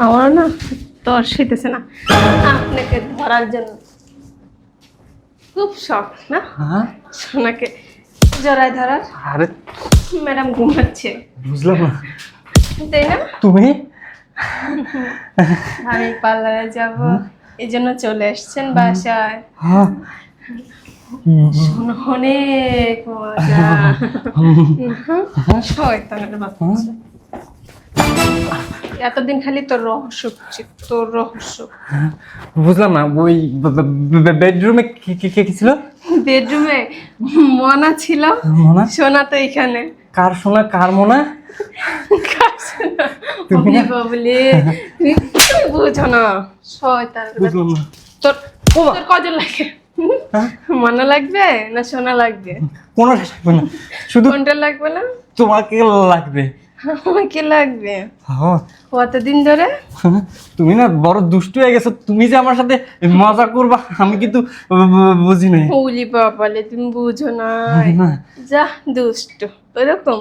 আমার না তর শীতেছে না আপনাকে ধরার জন্য। খুব শখ না হ্যাঁ সোনাকে জড়ায় ধরার। আরে ম্যাডাম ঘুমাচ্ছে বুঝলাম না তাই না? তুমি আমি পার্লারে যাব এই জন্য চলে এসছেন বাসায়। হ্যাঁ শোনো অনেক মজা। শয়তানের বাচ্চা। এতদিন খালি তোর রহস্য খুঁজছি, তোর রহস্য। বুঝলাম না ওই বেডরুমে কি ছিল? বেডরুমে মনা ছিল। মোনা? সোনা তো এখানে। কার সোনা কার মোনা? কার সোনা? তুমি না? বাবলি তুমি বুঝো না শয়তানের বাচ্চা। বুঝলাম না তোর তোর কজন লাগে? হ্যাঁ? মনা লাগবে না সোনা লাগবে? কোনোটা লাগবে না, শুধু কোনটা লাগবে না? তোমাকে লাগবে। আমাকে লাগবে। হ্যাঁ কতদিন ধরে? তুমি না বড় দুষ্টু হয়ে গেছো। তুমি যে আমার সাথে মজা করবা আমি কিন্তু বুঝি নাই। উলি বাবালে তুমি বুঝো না। না। যা দুষ্ট ওরকম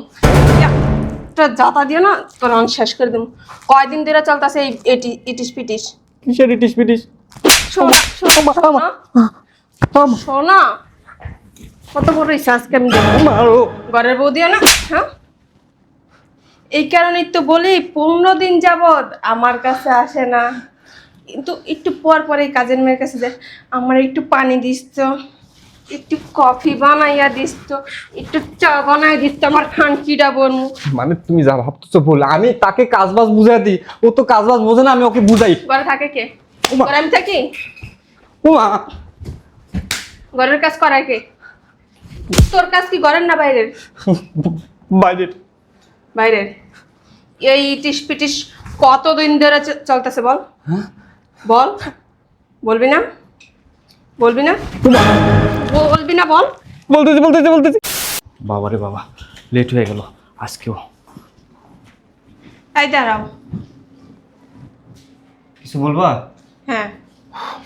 জাতা দিও না তোর আমি শেষ করে দেবো। কয়দিন ধরে চলতেছে এই ইটিস পিটিস? কিসের ইটিস পিটিস? শোনা শোনা কত বড় ইচ্ছা আজকে আমি দেখবো। মারো। ঘরের বউ দিও না। হ্যাঁ এই কারণেই তো বলি 15 দিন যাবৎ আমার কাছে আসে না, কিন্তু একটু পর পর এই কাজের মেয়ের কাছে যায়। আমার একটু পানি দিস তো, একটু কফি বানাইয়া দিস তো, একটু চা বানাই দিস তো, আমার খানকিটা বনু। মানে তুমি যা ভাবতেছো বল, আমি তাকে কাজবাজ বুঝাই দিই, ও তো কাজবাজ বোঝে না, আমি ওকে বুঝাই। ঘরে থাকে কে? ওমা। ঘরে আমি থাকি? ওমা ঘরের কাজ করায় কে? তোর কাজ কি ঘরের না বাইরের? বাইরের। বাইরের। এই ইটিস পিটিস কতদিন ধরে চলতেছে বল? হ্যাঁ বল বলবি না? বলবি না? বলবি না বল? বলতেছি। বাবারে বাবা, লেট হয়ে গেল আজকেও। এই দাঁড়াও। কিছু বলবা? হ্যাঁ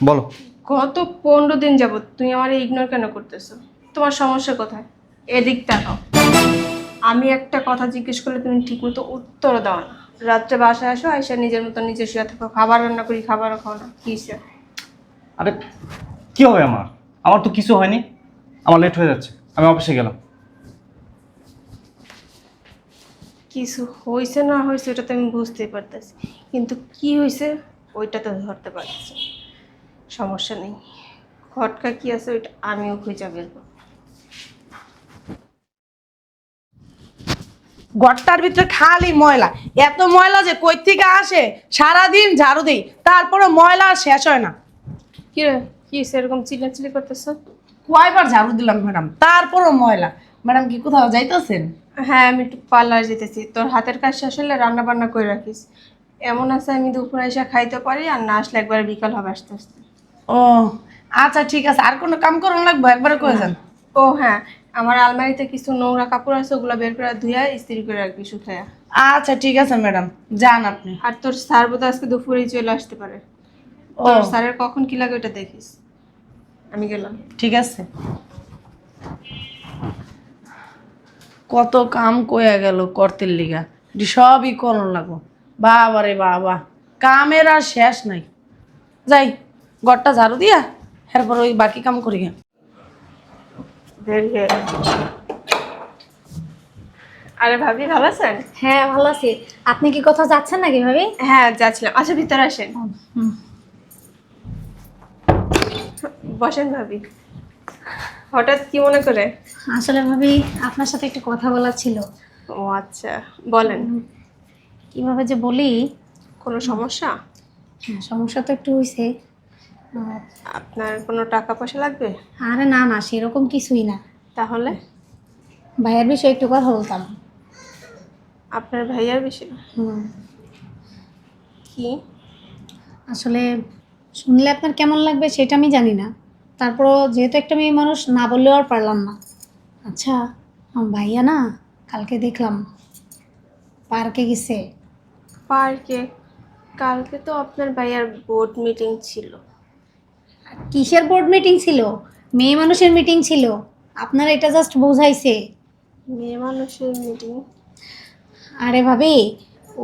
বলো। গত 15 দিন যাবত তুমি আমার ইগনোর কেন করতেছো? তোমার সমস্যা কোথায়? এদিক তাকাও। আমি একটা কথা জিজ্ঞেস করলে তুমি ঠিকমতো উত্তর দাও না। রাত্রে বাসায় আসো, আইসা নিজের মতো নিজে শুয়ে থাকো, খাবার রান্না করি খাবারও খাও না। কিসে? আরে কি হবে আমার? আমার তো কিছু হয়নি, আমার লেট হয়ে যাচ্ছে, আমি অফিসে গেলাম। কিছু হয়েছে না হয়েছে ওটা তো আমি বুঝতেই পারতেছি, কিন্তু কি হয়েছে ওইটা তো ধরতে পারছি। সমস্যা নেই, খটকা কি আছে ওইটা আমিও খুঁজে বের করব। ঘরটার ভিতরে খালি ময়লা, এত ময়লা যে কই থেকে আসে। সারাদিন ঝাড়ু দিই, তারপরে ময়লা আর শেষ হয় না। কি রে, কি সেরকম চিল্লাচিল্লি করতেছ? কয়বার ঝাড়ু দিলাম ম্যাডাম, তারপরও ময়লা। ম্যাডাম কি কোথাও যাইতেছেন? হ্যাঁ আমি একটু পার্লার যেতেছি, তোর হাতের কাজ শেষ হলে রান্না বান্না করে রাখিস। এমন আছে আমি দুপুর এসে খাইতে পারি, আর না আসলে একবারে বিকাল হবে আস্তে আস্তে। ও আচ্ছা ঠিক আছে, আর কোনো কাম করুন লাগবে একবারে কয়ে যান। ও হ্যাঁ, আমার আলমারিতে কিছু নোংরা কাপড় আছে, ওগুলো বের করে ধুইয়া ইস্ত্রি করে রাখবি শুকায়া। আচ্ছা ঠিক আছে ম্যাডাম, যান আপনি। আর তোর স্যার বোধহয় আজকে দুপুরেই চলে আসতে পারে। ও তোর স্যারের কখন কি লাগে ওটা দেখিস। আমি গেলাম। ঠিক আছে। কত কাম কইয়া গেল করতে লিগা, এটি সবই করন লাগো। বাবা রে বাবা, কামের আর শেষ নাই। যাই ঘরটা ঝাড়ু দিয়া এরপর ওই বাকি কাম করি গে। আরে ভাবি ভালো আছেন? হ্যাঁ ভালো আছি। আপনি কি কোথাও যাচ্ছেন নাকি ভাবি? হ্যাঁ যাচ্ছিলাম। আচ্ছা ভিতরে আসেন, বসেন ভাবি। হঠাৎ কি মনে করে? আসলে ভাবি আপনার সাথে একটা কথা বলার ছিল। ও আচ্ছা বলেন। কিভাবে যে বলি, কোনো সমস্যা? হ্যাঁ সমস্যা তো একটু হয়েছে। আপনার কোনো টাকা পয়সা লাগবে? আরে না না সেরকম কিছুই না। তাহলে ভাইয়ের বিষয়ে একটু কথা বলতাম। আপনার ভাইয়ার বিষয়? হুম, কি? আসলে শুনলে আপনার কেমন লাগবে সেটা আমি জানি না, তারপরও যেহেতু একটা মেয়ে মানুষ না বললেও আর পারলাম না। আচ্ছা আমার ভাইয়া না কালকে দেখলাম পার্কে গেছে। পার্কে? কালকে তো আপনার ভাইয়ার বোর্ড মিটিং ছিল। কিসের বোর্ড মিটিং ছিল? মেয়ে মানুষের মিটিং ছিল। আপনারা এটা জাস্ট বোঝাইছে। মেয়ে মানুষের মিটিং? আরে ভাবি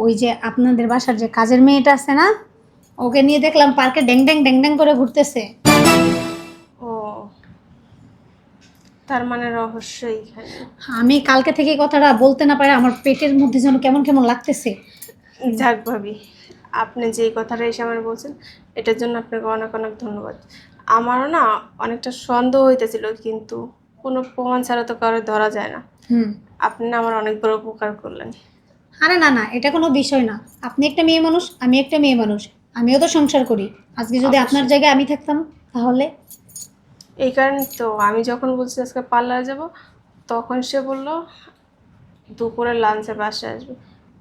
ওই যে আপনাদের বাসার যে কাজের মেয়েটা আছে না, ওকে নিয়ে দেখলাম পার্কে ড্যাং ড্যাং ড্যাং ড্যাং করে ঘুরতেছে। ও, তার মানে রহস্য এইখানে। আমি কালকে থেকে এই কথাটা বলতে না পারে আমার পেটের মধ্যে যেন কেমন কেমন লাগতেছে। যাক ভাবি, আপনি যে কথাটা এসে আমার বলছেন, এটার জন্য আপনাকে অনেক অনেক ধন্যবাদ। আমারও না অনেকটা সন্দেহ হইতেছিল, কিন্তু কোনো প্রমাণ ছাড়া তো কারো ধরা যায় না। হুম। আপনি না আমার অনেক বড় উপকার করলেন। আরে না না, এটা কোনো বিষয় না। আপনি একটা মেয়ে মানুষ, আমি একটা মেয়ে মানুষ, আমিও তো সংসার করি। আজকে যদি আপনার জায়গায় আমি থাকতাম তাহলে? এই কারণে তো আমি যখন বলছি আজকে পার্লারে যাব, তখন সে বলল দুপুরে লাঞ্চে বাসায় আসবে।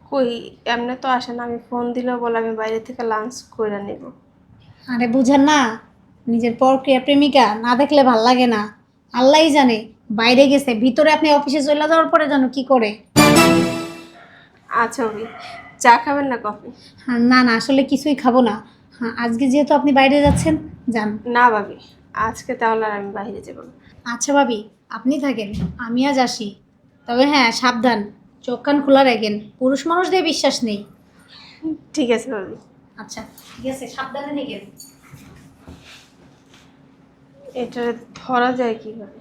কই, এমনি তো আসে না। আমি ফোন দিলেও বলে আমি বাইরে থেকে লাঞ্চ করে নেব। আরে বুঝেন না, নিজের পরক্রিয়া প্রেমিকা না দেখলে ভাল লাগে না। আল্লাহই জানে বাইরে গেছে, ভিতরে আপনি অফিসে চলে যাওয়ার পরে জানো কি করে। আচ্ছা ভাবি, চা খাবেন না কফি? হ্যাঁ, না না, আসলে কিছুই খাবো না। হ্যাঁ, আজকে যেহেতু আপনি বাইরে যাচ্ছেন, যান। না ভাবি, আজকে তাহলে আর আমি বাইরে যাব না। আচ্ছা ভাবি, আপনি থাকেন, আমি আজ আসি। তবে হ্যাঁ, সাবধান, চোখ কান খোলা রাখেন, পুরুষ মানুষদের বিশ্বাস নেই। ঠিক আছে ভাবি। আচ্ছা ঠিক আছে, সাবধানে থাকেন। এটা ধরা যায় কিভাবে?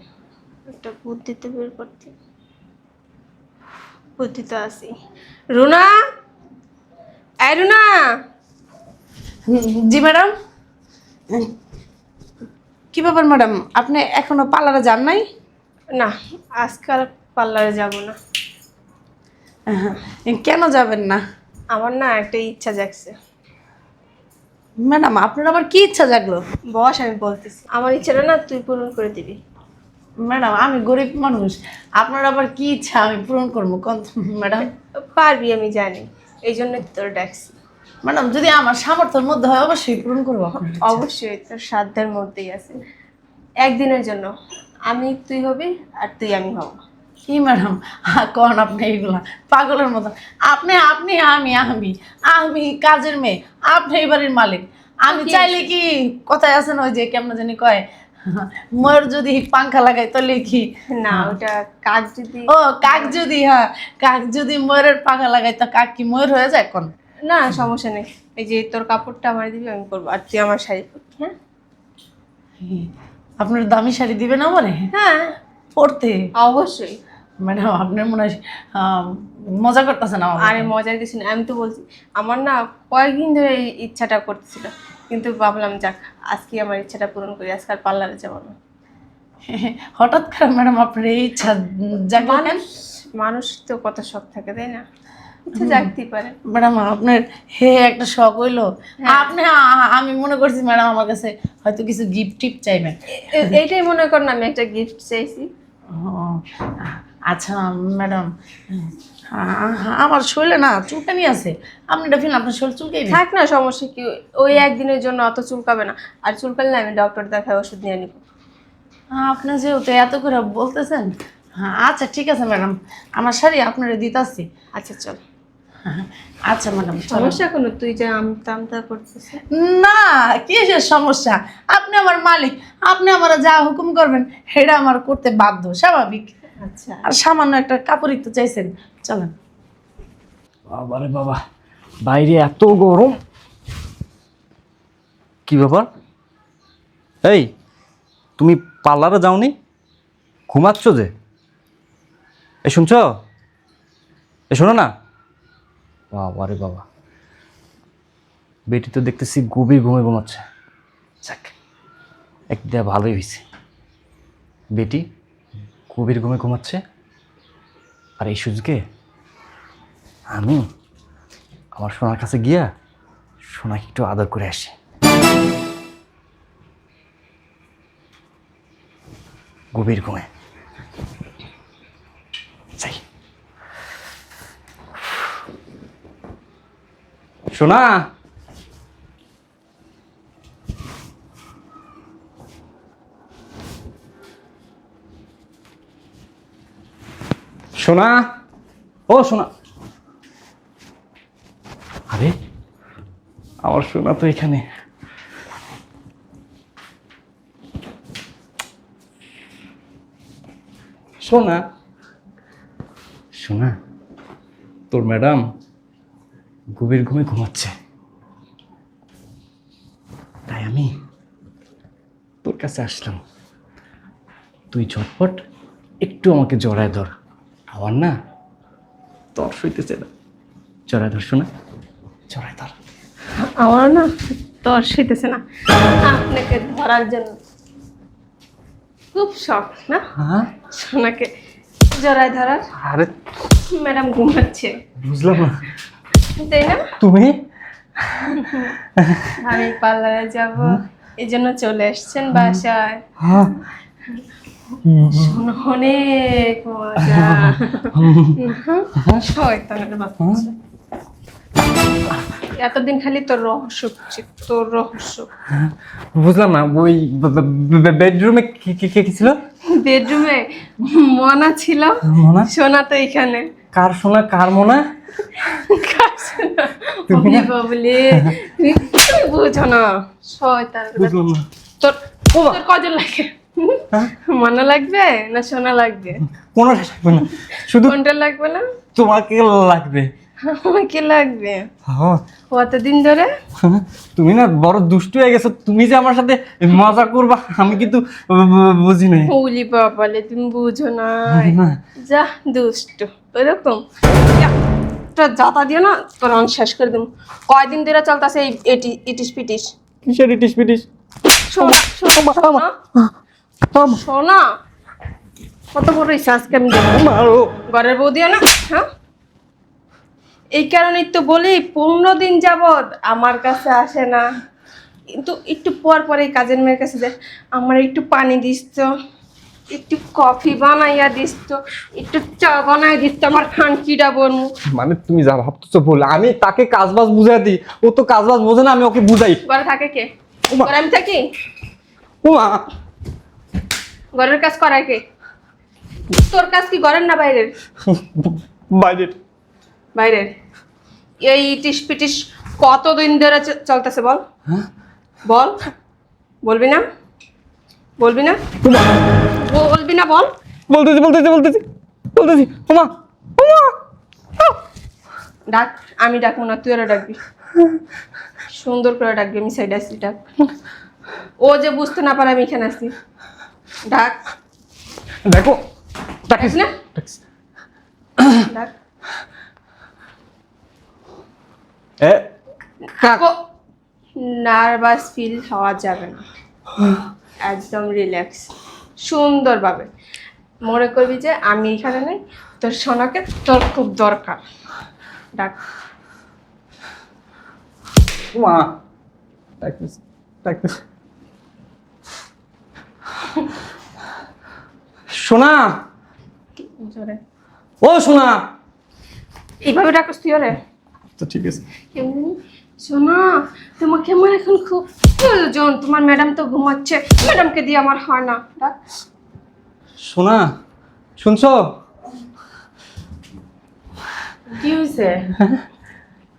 একটা বুদ্ধিতে বের করতে, বুদ্ধি তো আছি। রুনা, এই রুনা। জি ম্যাডাম। কি ব্যাপার ম্যাডাম, আপনি এখনো পার্লারে যান নাই? না, আজকাল পার্লারে যাব না। কেন যাবেন না? আমার না একটা ইচ্ছা জাগছে। ম্যাডাম, আপনার আবার কি ইচ্ছা জাগলো? বস, আমি বলতেছি, আমার ইচ্ছাটা না তুই পূরণ করে দিবি। ম্যাডাম, আমি গরিব মানুষ, আপনার আবার কি ইচ্ছা আমি পূরণ করবো কোন ম্যাডাম? পারবি, আমি জানি, এই জন্যই তো তোর ডাকছি। ম্যাডাম, যদি আমার সামর্থ্যের মধ্যে হয় অবশ্যই পূরণ করবো আপনার ইচ্ছা। অবশ্যই, তোর সাধ্যের মধ্যেই আছে। একদিনের জন্য আমি তুই হবি আর তুই আমি হব। কি ম্যাডাম কন আপনি এইগুলা পাগলের মতো? আপনি আপনি আমি আমি আমি কাজের মেয়ে, আপনি এই বাড়ির মালিক। আমি কি? চাইলে কি, কথায় আছে না ওই যে কেমন জানি কয়, ময়ূর যদি পাংখা লাগাই তাহলে কি? না, ওটা কাক যদি। ও কাক যদি, হ্যাঁ, কাক যদি ময়ূরের পাখা লাগাই তা কাক কি ময়ূর হয়ে যায় কোন? না, সমস্যা নেই। এই যে তোর কাপড়টা আমার দিবি, আমি করবো, আর তুই আমার শাড়ি পরবি। হ্যাঁ আপনার দামি শাড়ি দিবেন আমারে হ্যাঁ, পরতে? অবশ্যই। ম্যাডাম, আপনার মনে হয় মজা করতেছেন আমার আরে মজার কিছু নেই, আমি তো বলছি আমার না কয়েকদিন ধরে এই ইচ্ছাটা করতেছিল, কিন্তু ভাবলাম যাক আজকে আমার ইচ্ছাটা পূরণ করি, আজকাল পার্লারে যাবো না। হঠাৎ করে ম্যাডাম আপনার এই ইচ্ছা জাগলো কেন? মানুষ মানুষ তো কত শখ থাকে, তাই না? ইচ্ছা জাগতেই পারে। ম্যাডাম, আপনার একটা শখ হইলো। আপনি আমি মনে করছি ম্যাডাম আমার কাছে হয়তো কিছু গিফট টিফট চাইবেন। এইটাই মনে কর না আমি একটা গিফট চাইছি। ও, আচ্ছা ম্যাডাম, আমার শরীরে না চুলকানি আছে, আপনি এটা ফিল আপনার শরীর চুলকাই না? থাক না, সমস্যা কি, ওই একদিনের জন্য অত চুলকাবে না। আর চুলকালে না আমি ডক্টর দেখায় ওষুধ নিয়ে নিব। আপনি যেহেতু এত করে বলতেছেন, হ্যাঁ আচ্ছা ঠিক আছে ম্যাডাম, আমার শাড়ি আপনারা দিতাছি। আচ্ছা চল। আচ্ছা ম্যাডাম, সমস্যা কোনো, তুই যে আমতা আমতা করতেছিস। না কিসের সমস্যা? আপনি আমার মালিক, আপনি আমার যা হুকুম করবেন সেটা আমার করতে বাধ্য, স্বাভাবিক। আচ্ছা, আর সামান্য একটা কাপড়ই তো চাইছেন, চলেন। বাবারে বাবা, বাইরে এত গরম। কি ব্যাপার? এই, তুমি পার্লারে যাওনি? ঘুমাচ্ছ যে? এই শুনছ? এ শোনো না। বাবারে বাবা, বেটি তো দেখতেছি গভীর ঘুমে ঘুমাচ্ছে। যাক, একদিকে ভালোই হয়েছে, বেটি গভীর ঘুমে ঘুমাচ্ছে। আর এই সুযোগে আমি আমার সোনার কাছে গিয়া সোনাকে একটু আদর করে আসি। গভীর ঘুমে যাই। সোনা, সোনা, ও সোনা। আরে আমার সোনা তো এখানে। সোনা, সোনা, তোর ম্যাডাম গভীর ঘুমে ঘুমাচ্ছে, তাই আমি তোর কাছে আসলাম। তুই ঝটপট একটু আমাকে জড়ায় ধর, আমার না তর সইতেছে না। জড়ায় ধর শোনা, জড়ায় ধর। আমার না তোর শীতেছে না আপনাকে ধরার জন্য। খুব শখ না হ্যাঁ, সোনাকে জড়ায় ধরার। আরে ম্যাডাম ঘুমাচ্ছে, বুঝলাম না, তাই না? তুমি আমি পার্লারে যাব, এই জন্য চলে এসছেন বাসায়। হ্যাঁ শোনো, অনেক মজা। শয়তানের বাচ্চা। এতদিন খালি তোর রহস্য খুঁজছি, তোর রহস্য। বুঝলাম না, ওই বেডরুমে কে ছিল? বেডরুমে মনা ছিল। মোনা? সোনা তো এখানে। কার সোনা কার মোনা? তুমি না? বাবলি, তুমি বুঝো না। শয়তানের বাচ্চা। বুঝলাম না। তোর তোর কজন লাগে? মনা লাগবে না সোনা লাগবে? কোনো লাগবে না, শুধু কোনটা লাগবে না? তোমাকে লাগবে। আমাকে লাগবে। হ্যাঁ, কতদিন ধরে? তুমি না বড় দুষ্টু হয়ে গেছো। তুমি যে আমার সাথে মজা করবা আমি কিন্তু বুঝি নাই। উলি বাবালে, তুমি বুঝো না। না। যা দুষ্ট ওরকম তোর যাতা দিও না, তোর অন শেষ করে দেবো। কয়দিন ধরে চলতেছে এই ইটিস পিটিস? কিসের ইটিস পিটিস? শোনা শোনা, কত বড় ইচ্ছা আজকে আমি দেখবো। মারো। ঘরের বউ দিও না, হ্যাঁ? এই কারণেই তো বলি 15 দিন যাবৎ আমার কাছে আসে না, কিন্তু একটু পর পর এই কাজের মেয়ের কাছে যায়। আমার একটু পানি দিস তো, একটু কফি বানাইয়া দিস তো, একটু চা বানাই দিস তো, আমার খানকিটা বনু। মানে তুমি যা ভাবতেছো বল, আমি তাকে কাজবাজ বুঝাই দিই, ও তো কাজবাজ বোঝে না, আমি ওকে বুঝাই। ঘরে থাকে কে? ওমা। ঘরে আমি থাকি? ওমা, ঘরের কাজ করায় কে? তোর কাজ কি ঘরের না বাইরের? বাইরের। বাইরের। এই ইটিস পিটিস কতদিন ধরে চলতেছে বল? হ্যাঁ? বল, বলবি না? বলবি না? ওমা, বলবি না বল? বলতেছি। ওমা, ওমা। ডাক, আমি ডাকবো না, তুই ওরা ডাকবি। সুন্দর করে ডাকবি, আমি সাইড আসি, ডাক। ও যে বুঝতে না পারে আমি এখানে আসি, ডাক। দেখো, ডাকিস না? ডাকিস। ডাক। এ কাক। নার্ভাস ফিল হওয়া যাবে না, একদম রিল্যাক্স সুন্দরভাবে মনে করবি যে আমি এখানে নেই, তোর সোনাকে তোর খুব দরকার। ডাক। ওমা, ডাকিস। সোনা, জোরে ও সোনা। এইভাবে ডাকস তুই ওরে? তো ঠিক আছে। কেমনি? সোনা, তোমাকে আমার এখন খুব প্রয়োজন। তোমার ম্যাডাম তো ঘুমাচ্ছে, ম্যাডামকে দিয়ে আমার হয় না। ডাক। সোনা, শুনছো? কি হয়েছে?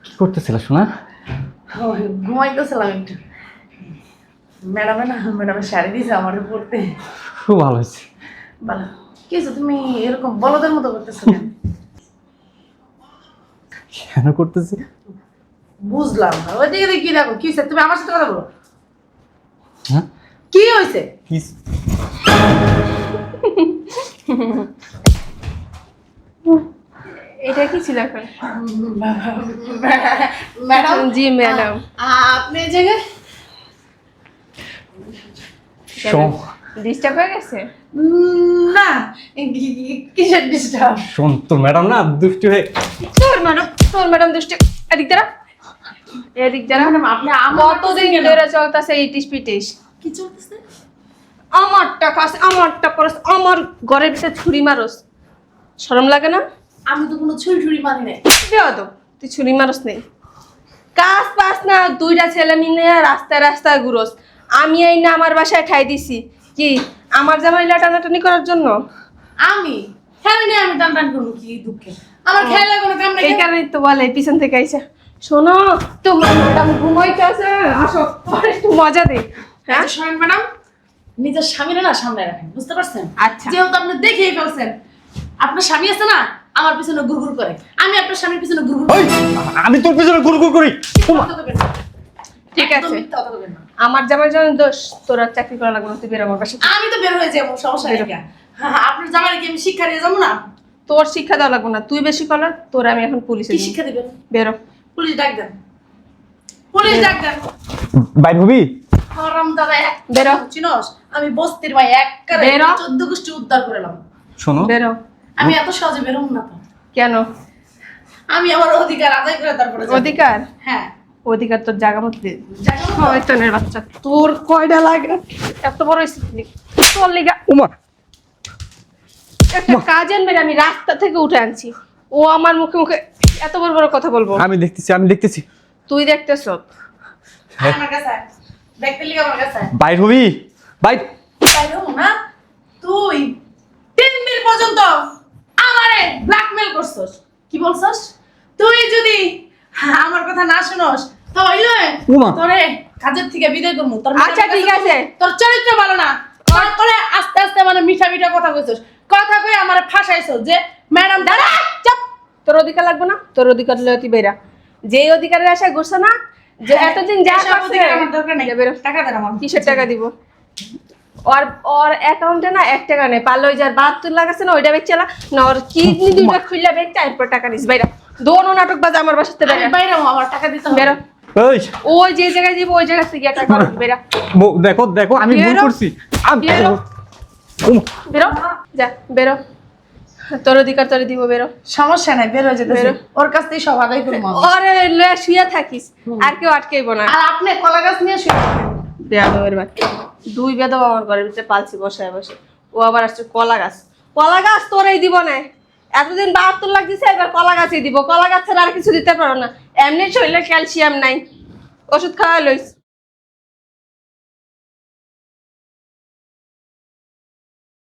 কি করতেছিল সোনা? ঘুমাইতেছিলাম একটু। ম্যাডামের শাড়ি দিয়েছে আমার পড়তে। খুব ভালো হয়েছে। বলো কি হয়েছে, তুমি এরকম বলদের মতো করতেছো কেন? কেন করতেছি? বুঝলাম না, ওই দিকে কি দেখো কি হয়েছে, তুমি আমার সাথে কথা বলো। হ্যাঁ, কি হয়েছে? কি? এটা কি ছিল এখন? ম্যাডাম, জি ম্যাডাম। আপনি এই জায়গায়? ডিস্টার্ব হয়ে গেছে? না, কিসের ডিস্টার্ব? শোন, তোর ম্যাডাম না দুষ্টু হয়ে। তোর ম্যাডাম দুষ্টে। এদিক দ্বারা, এদিক দ্বারা। ম্যাডাম, আপনি কতদিন ধরে চলতেছে ইটিস পিটিস? কি চলতেছে? আমারটা খাস, আমারটা পরস, আমার ঘরের ভিতরে ছুরি মারস, শরম লাগে না? আমি তো কোনো ছুরি মারি নাই। বেয়াদব, তুই ছুরি মারস নেই। কাজ পাস না, দুইটা ছেলে মিলে রাস্তায় রাস্তায় ঘুরোস। আমি এই না আমার বাসায় ঠাই দিছি কি আমার জামাই টানাটানি করার জন্য? আমি খেলে নিয়ে আমি টান টান করবো কি দুঃখে? আমার খেলে কোনো কাম নেই। এই কারণেই তো বলে পিছন থেকে আইসা, শোনো তোমার ম্যাডাম ঘুমাইতেছে, আসো তোমার একটু মজা দে। হ্যাঁ শোনেন ম্যাডাম, নিজের স্বামীরা না সামনে রাখেন, বুঝতে পারছেন? আচ্ছা। যেহেতু আপনি দেখেই ফেলছেন আপনার স্বামী আছে না, আমার পিছনে ঘুরঘুর করে, আমি আপনার স্বামীর পিছনে ঘুরঘুর ওই, আমি তোর পিছনে গুড় করি। ঠিক আছে, আমার জামাই যেমন দোষ, তোর আর চাকরি করা লাগবে না, তুই বের আমার বাসা থেকে। আমি তো বের হয়ে যাবো, সমস্যা নেই। আপনার জামাই কি আমি শিক্ষা দিয়ে যাবো না? তোর শিক্ষা দেওয়া লাগবে না, তুই বেশি করলে তোর আমি এখন পুলিশে কি দিব। শিক্ষা দিবেন? বেরো। পুলিশ ডাক দেন, পুলিশ ডাক দেন। বাইর হবি? হারাম দাদা এক বেরো। চিনস, আমি বস্তির ভাই একবারে বেরো। 14 গোষ্ঠী উদ্ধার করলাম। শোনো, বেরো। আমি এত সহজে বেরোম না তো। কেন? আমি আমার অধিকার আদায় করে তারপরে যাবো। অধিকার? হ্যাঁ, অধিকার তোর জায়গা মতো দে। জায়গা মতো? শয়তানের বাচ্চা, তোর কয়টা লাগে এত বড় স্ত্রী, তোর লিগা উমা একটা কাজের মেয়ে আমি রাস্তা থেকে উঠে আনছি, ও আমার মুখে মুখে এত বড় বড় কথা বলবো? আমি দেখতেছি। তুই দেখতেছ? আমার কাছে আয়। দেখতে লিগা আমার কাছে আয়। বাইর হবি? বাইর। বাইরে হবো না? তুই 3 দিন পর্যন্ত আমারে ব্ল্যাকমেল করছস। কি বলছস? তুই যদি আমার কথা না শুনস তাহলে ওমা। তোরে কাজের থেকে বিদায় করবো। তোর আচ্ছা, ঠিক আছে। তোর চরিত্র ভালো না। তারপরে আস্তে আস্তে মানে মিঠা মিঠা কথা কইছস। কথা কই আমারে ফাঁসাইছস যে ম্যাডাম দাঁড়া চুপ। তোর অধিকার লাগবে না? তোর অধিকার লয়ে তুই বেরা। যে অধিকারের আশায় ঘুরছে না, যে এতদিন যা এসব করছে, অধিকার আমার দরকার নেই। যা বেরো। টাকা দেন আমার। কিসের টাকা দিব? ওর ওর অ্যাকাউন্টে না 1 টাকা নেই, পারলে ওই যার 72 লাখ আছে না, ওইটা বেচলা না, ওর কিডনি দুইটা খুললা বেচতে এরপর টাকা নিস। বাইরা দোনো নাটক বাজ আমার বাসাতে আমি বেরা। বাইরে হবো, আমার টাকা দিতে হবে। বেরো। ওই, ওই যে জায়গায় দিব ওই জায়গা থেকে টাকা নিস। বেরা। দেখো আমি ভুল বেরো। করছি। বেরো। উমা, বেরো, যা বেরো। তোর অধিকার তোরে দিব, বেরো। সমস্যা নাই, বের হয়ে যেতেছি। বেরো। ওর কাছ থেকে সব আদায় করবো আমি। ওরে লয়ে শুয়ে থাকিস, আর কেউ আটকেইব না। আর আপনি কলা গাছ নিয়ে শুয়ে থাকেন। বেয়াদবের বাচ্চা, 2 বেদব আমার ঘরের ভিতরে পালছি বসায় বসে, ও আবার আসছে কলা গাছ। কলা গাছ তোরেই দিব না, এতদিন 72 লাখ দিছে, এবার কলা গাছই দিব। কলা গাছ ছাড়া আর কিছু দিতে পারো না, এমনি শরীরে ক্যালসিয়াম নাই, ওষুধ খাওয়া লইস।